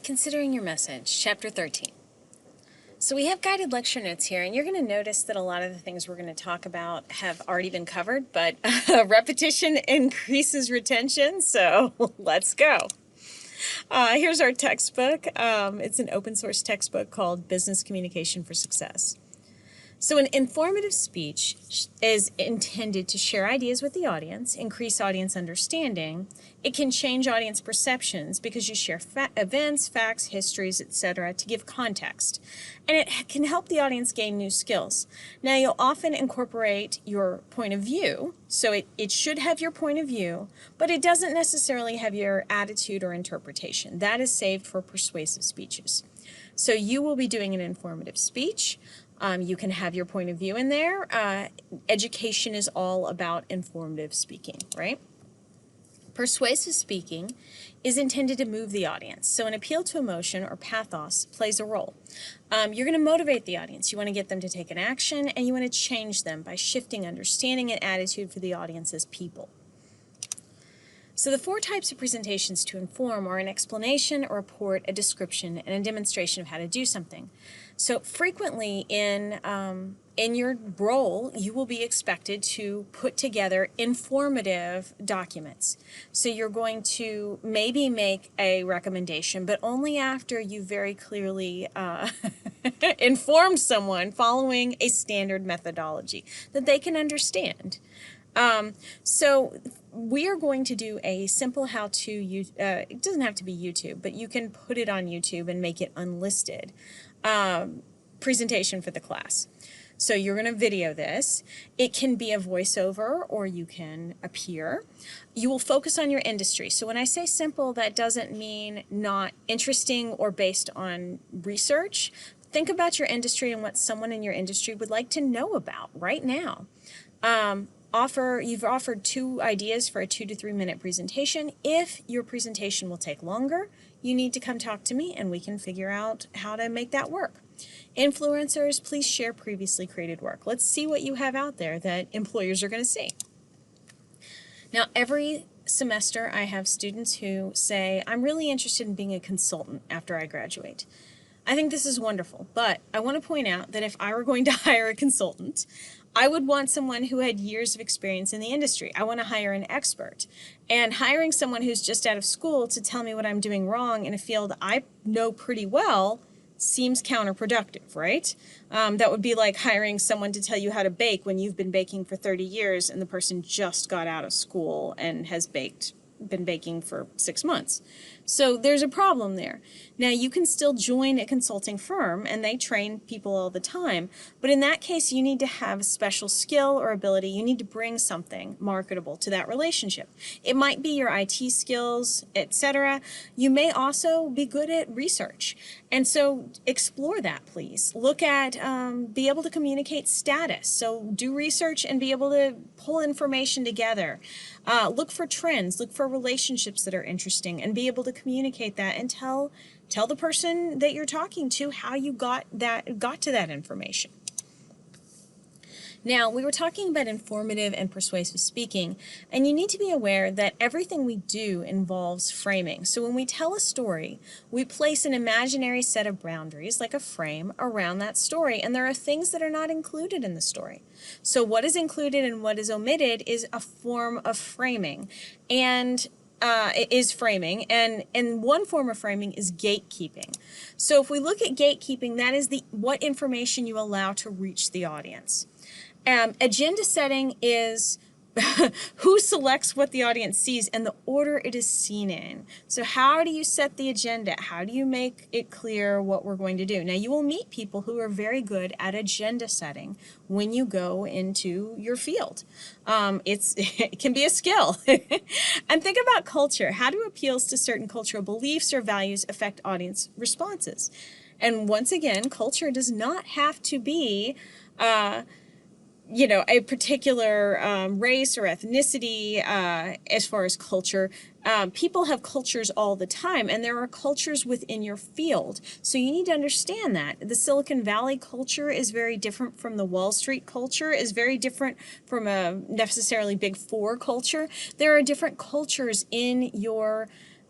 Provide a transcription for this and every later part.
Considering your message, Chapter 13. So we have guided lecture notes here, and you're going to notice that a lot of the things we're going to talk about have already been covered, but repetition increases retention, so let's go. Here's our textbook. It's an open source textbook called Business Communication for Success. So an informative speech is intended to share ideas with the audience, increase audience understanding. It can change audience perceptions because you share events, facts, histories, etc. to give context. And it can help the audience gain new skills. Now you'll often incorporate your point of view, so it should have your point of view, but it doesn't necessarily have your attitude or interpretation. That is saved for persuasive speeches. So you will be doing an informative speech. You can have your point of view in there. Education is all about informative speaking, right? Persuasive speaking is intended to move the audience. So an appeal to emotion or pathos plays a role. You're going to motivate the audience. You want to get them to take an action, and you want to change them by shifting understanding and attitude for the audience as people. So the four types of presentations to inform are an explanation, a report, a description, and a demonstration of how to do something. So frequently in your role, you will be expected to put together informative documents. So you're going to maybe make a recommendation, but only after you very clearly informed someone following a standard methodology that they can understand. So we are going to do a simple how-to, it doesn't have to be YouTube, but you can put it on YouTube and make it unlisted, presentation for the class. So you're going to video this. It can be a voiceover or you can appear. You will focus on your industry. So when I say simple, that doesn't mean not interesting or based on research. Think about your industry and what someone in your industry would like to know about right now. You've offered 2 ideas for a 2 to 3 minute presentation. If your presentation will take longer, you need to come talk to me and we can figure out how to make that work. Influencers, please share previously created work. Let's see what you have out there that employers are going to see. Now, every semester I have students who say, I'm really interested in being a consultant after I graduate. I think this is wonderful, but I want to point out that if I were going to hire a consultant, I would want someone who had years of experience in the industry. I want to hire an expert. And hiring someone who's just out of school to tell me what I'm doing wrong in a field I know pretty well seems counterproductive, right? That would be like hiring someone to tell you how to bake when you've been baking for 30 years and the person just got out of school and has been baking for 6 months. So there's a problem there. Now you can still join a consulting firm and they train people all the time, but in that case you need to have a special skill or ability. You need to bring something marketable to that relationship. It might be your IT skills, etc. You may also be good at research, and so explore that, please. Look at be able to communicate status. So do research and be able to pull information together. Look for trends, look for relationships that are interesting, and be able to communicate that and tell the person that you're talking to how you got to that information. Now, we were talking about informative and persuasive speaking, and you need to be aware that everything we do involves framing. So when we tell a story, we place an imaginary set of boundaries, like a frame, around that story, and there are things that are not included in the story. So what is included and what is omitted is a form of framing, and and one form of framing is gatekeeping. So if we look at gatekeeping, that is what information you allow to reach the audience. Agenda setting is who selects what the audience sees and the order it is seen in. So how do you set the agenda? How do you make it clear what we're going to do? Now you will meet people who are very good at agenda setting when you go into your field. It can be a skill. And think about culture. How do appeals to certain cultural beliefs or values affect audience responses? And once again, culture does not have to be a particular race or ethnicity as far as culture. People have cultures all the time, and there are cultures within your field. So you need to understand that. The Silicon Valley culture is very different from the Wall Street culture, is very different from a necessarily Big Four culture. There are different cultures in your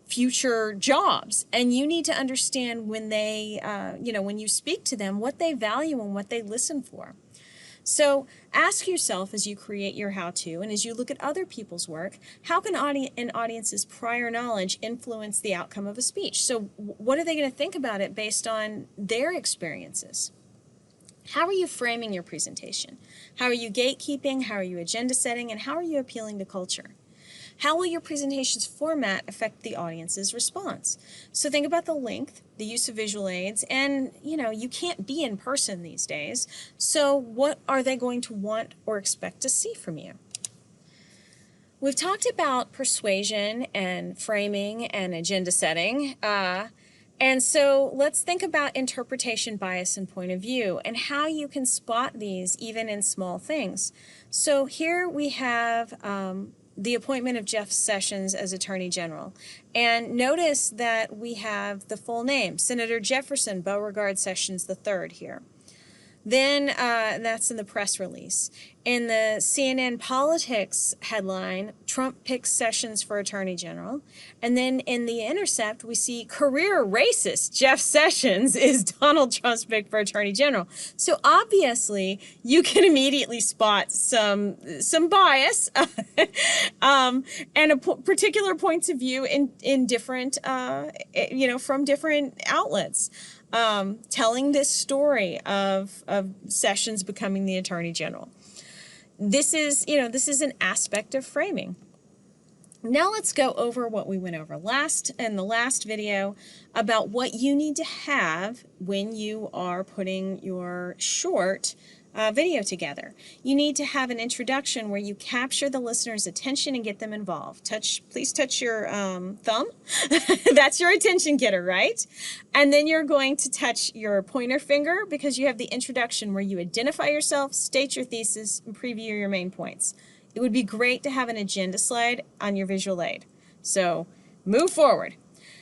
future jobs, and you need to understand when they, when you speak to them, what they value and what they listen for. So ask yourself as you create your how-to and as you look at other people's work, how can an audience's prior knowledge influence the outcome of a speech? So what are they going to think about it based on their experiences? How are you framing your presentation? How are you gatekeeping? How are you agenda setting? And how are you appealing to culture? How will your presentation's format affect the audience's response? So think about the length, the use of visual aids, and you can't be in person these days. So what are they going to want or expect to see from you? We've talked about persuasion and framing and agenda setting. And so let's think about interpretation, bias, and point of view and how you can spot these even in small things. So here we have the appointment of Jeff Sessions as Attorney General. And notice that we have the full name, Senator Jefferson Beauregard Sessions III here. Then that's in the press release. In the CNN Politics headline, Trump picks Sessions for Attorney General. And then in The Intercept, we see career racist Jeff Sessions is Donald Trump's pick for Attorney General. So obviously, you can immediately spot some bias and particular points of view in different, from different outlets. Telling this story of Sessions becoming the Attorney General. This is an aspect of framing. Now let's go over what we went over in the last video about what you need to have when you are putting your short video together. You need to have an introduction where you capture the listener's attention and get them involved. Please touch your thumb. That's your attention getter, right? And then you're going to touch your pointer finger because you have the introduction where you identify yourself, state your thesis, and preview your main points. It would be great to have an agenda slide on your visual aid. So move forward.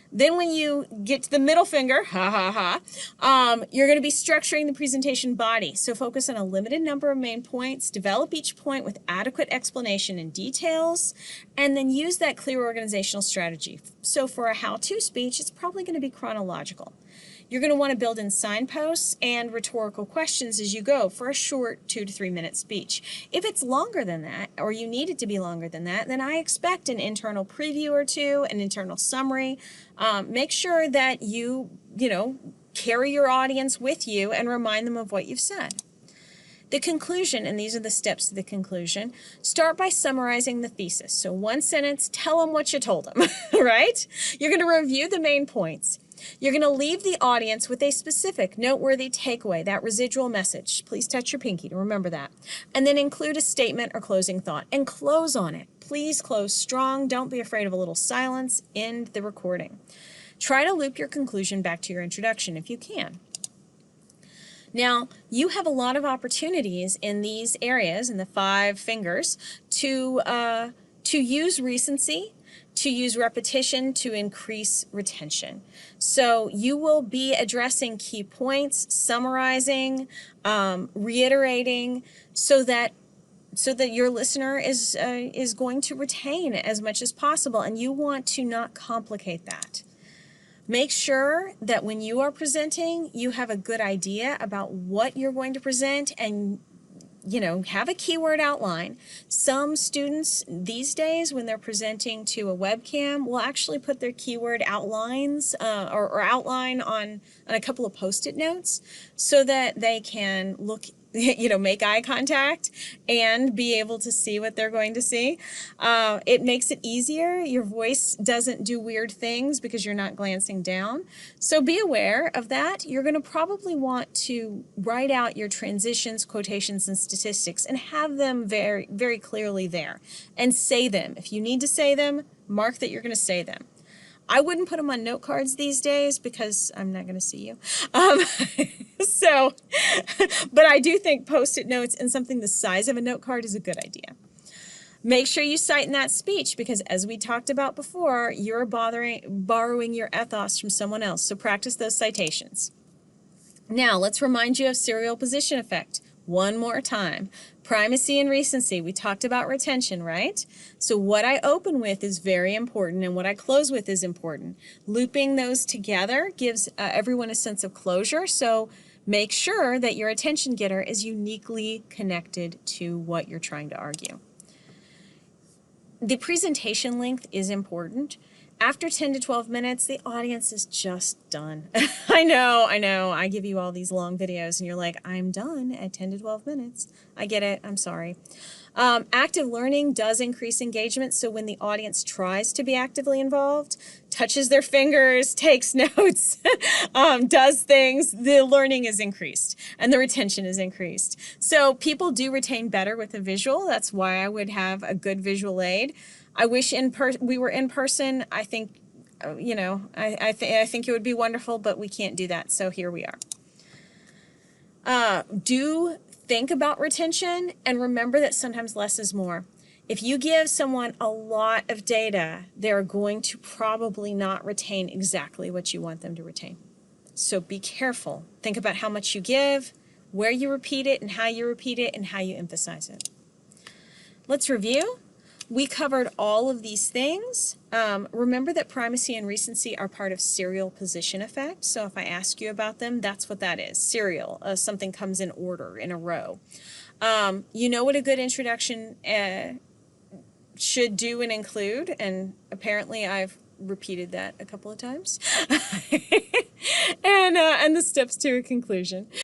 Then when you get to the middle finger, you're going to be structuring the presentation body. So focus on a limited number of main points, develop each point with adequate explanation and details, and then use that clear organizational strategy. So for a how-to speech, it's probably going to be chronological. You're going to want to build in signposts and rhetorical questions as you go for a short 2 to 3 minute speech. If it's longer than that, or you need it to be longer than that, then I expect an internal preview or two, an internal summary. Make sure that you carry your audience with you and remind them of what you've said. The conclusion, and these are the steps to the conclusion, start by summarizing the thesis. So one sentence, tell them what you told them, right? You're going to review the main points. You're going to leave the audience with a specific, noteworthy takeaway, that residual message. Please touch your pinky to remember that. And then include a statement or closing thought and close on it. Please close strong. Don't be afraid of a little silence. End the recording. Try to loop your conclusion back to your introduction if you can. Now, you have a lot of opportunities in these areas, in the 5 fingers, to use recency, to use repetition to increase retention. So you will be addressing key points, summarizing, reiterating, so that your listener is going to retain as much as possible, and you want to not complicate that. Make sure that when you are presenting, you have a good idea about what you're going to present and have a keyword outline. Some students these days, when they're presenting to a webcam, will actually put their keyword outlines or outline on a couple of Post-it notes so that they can look, make eye contact and be able to see what they're going to see. It makes it easier. Your voice doesn't do weird things because you're not glancing down. So be aware of that. You're going to probably want to write out your transitions, quotations, and statistics and have them very, very clearly there and say them. If you need to say them, mark that you're going to say them. I wouldn't put them on note cards these days because I'm not going to see you. But I do think Post-it notes and something the size of a note card is a good idea. Make sure you cite in that speech because, as we talked about before, you're borrowing your ethos from someone else. So practice those citations. Now, let's remind you of serial position effect. One more time. Primacy and recency. We talked about retention, right? So what I open with is very important, and what I close with is important. Looping those together gives everyone a sense of closure, so make sure that your attention getter is uniquely connected to what you're trying to argue. The presentation length is important. After 10 to 12 minutes, the audience is just done. I know. I give you all these long videos and you're like, I'm done at 10 to 12 minutes. I get it. I'm sorry. Active learning does increase engagement. So when the audience tries to be actively involved, touches their fingers, takes notes, does things, the learning is increased and the retention is increased. So people do retain better with a visual. That's why I would have a good visual aid. I wish we were in person. I think, I think it would be wonderful, but we can't do that. So here we are. Do think about retention and remember that sometimes less is more. If you give someone a lot of data, they're going to probably not retain exactly what you want them to retain. So be careful. Think about how much you give, where you repeat it, and how you repeat it, and how you emphasize it. Let's review. We covered all of these things. Remember that primacy and recency are part of serial position effect. So if I ask you about them, that's what that is. Serial, something comes in order, in a row. You know what a good introduction should do and include, and apparently I've repeated that a couple of times. And the steps to a conclusion.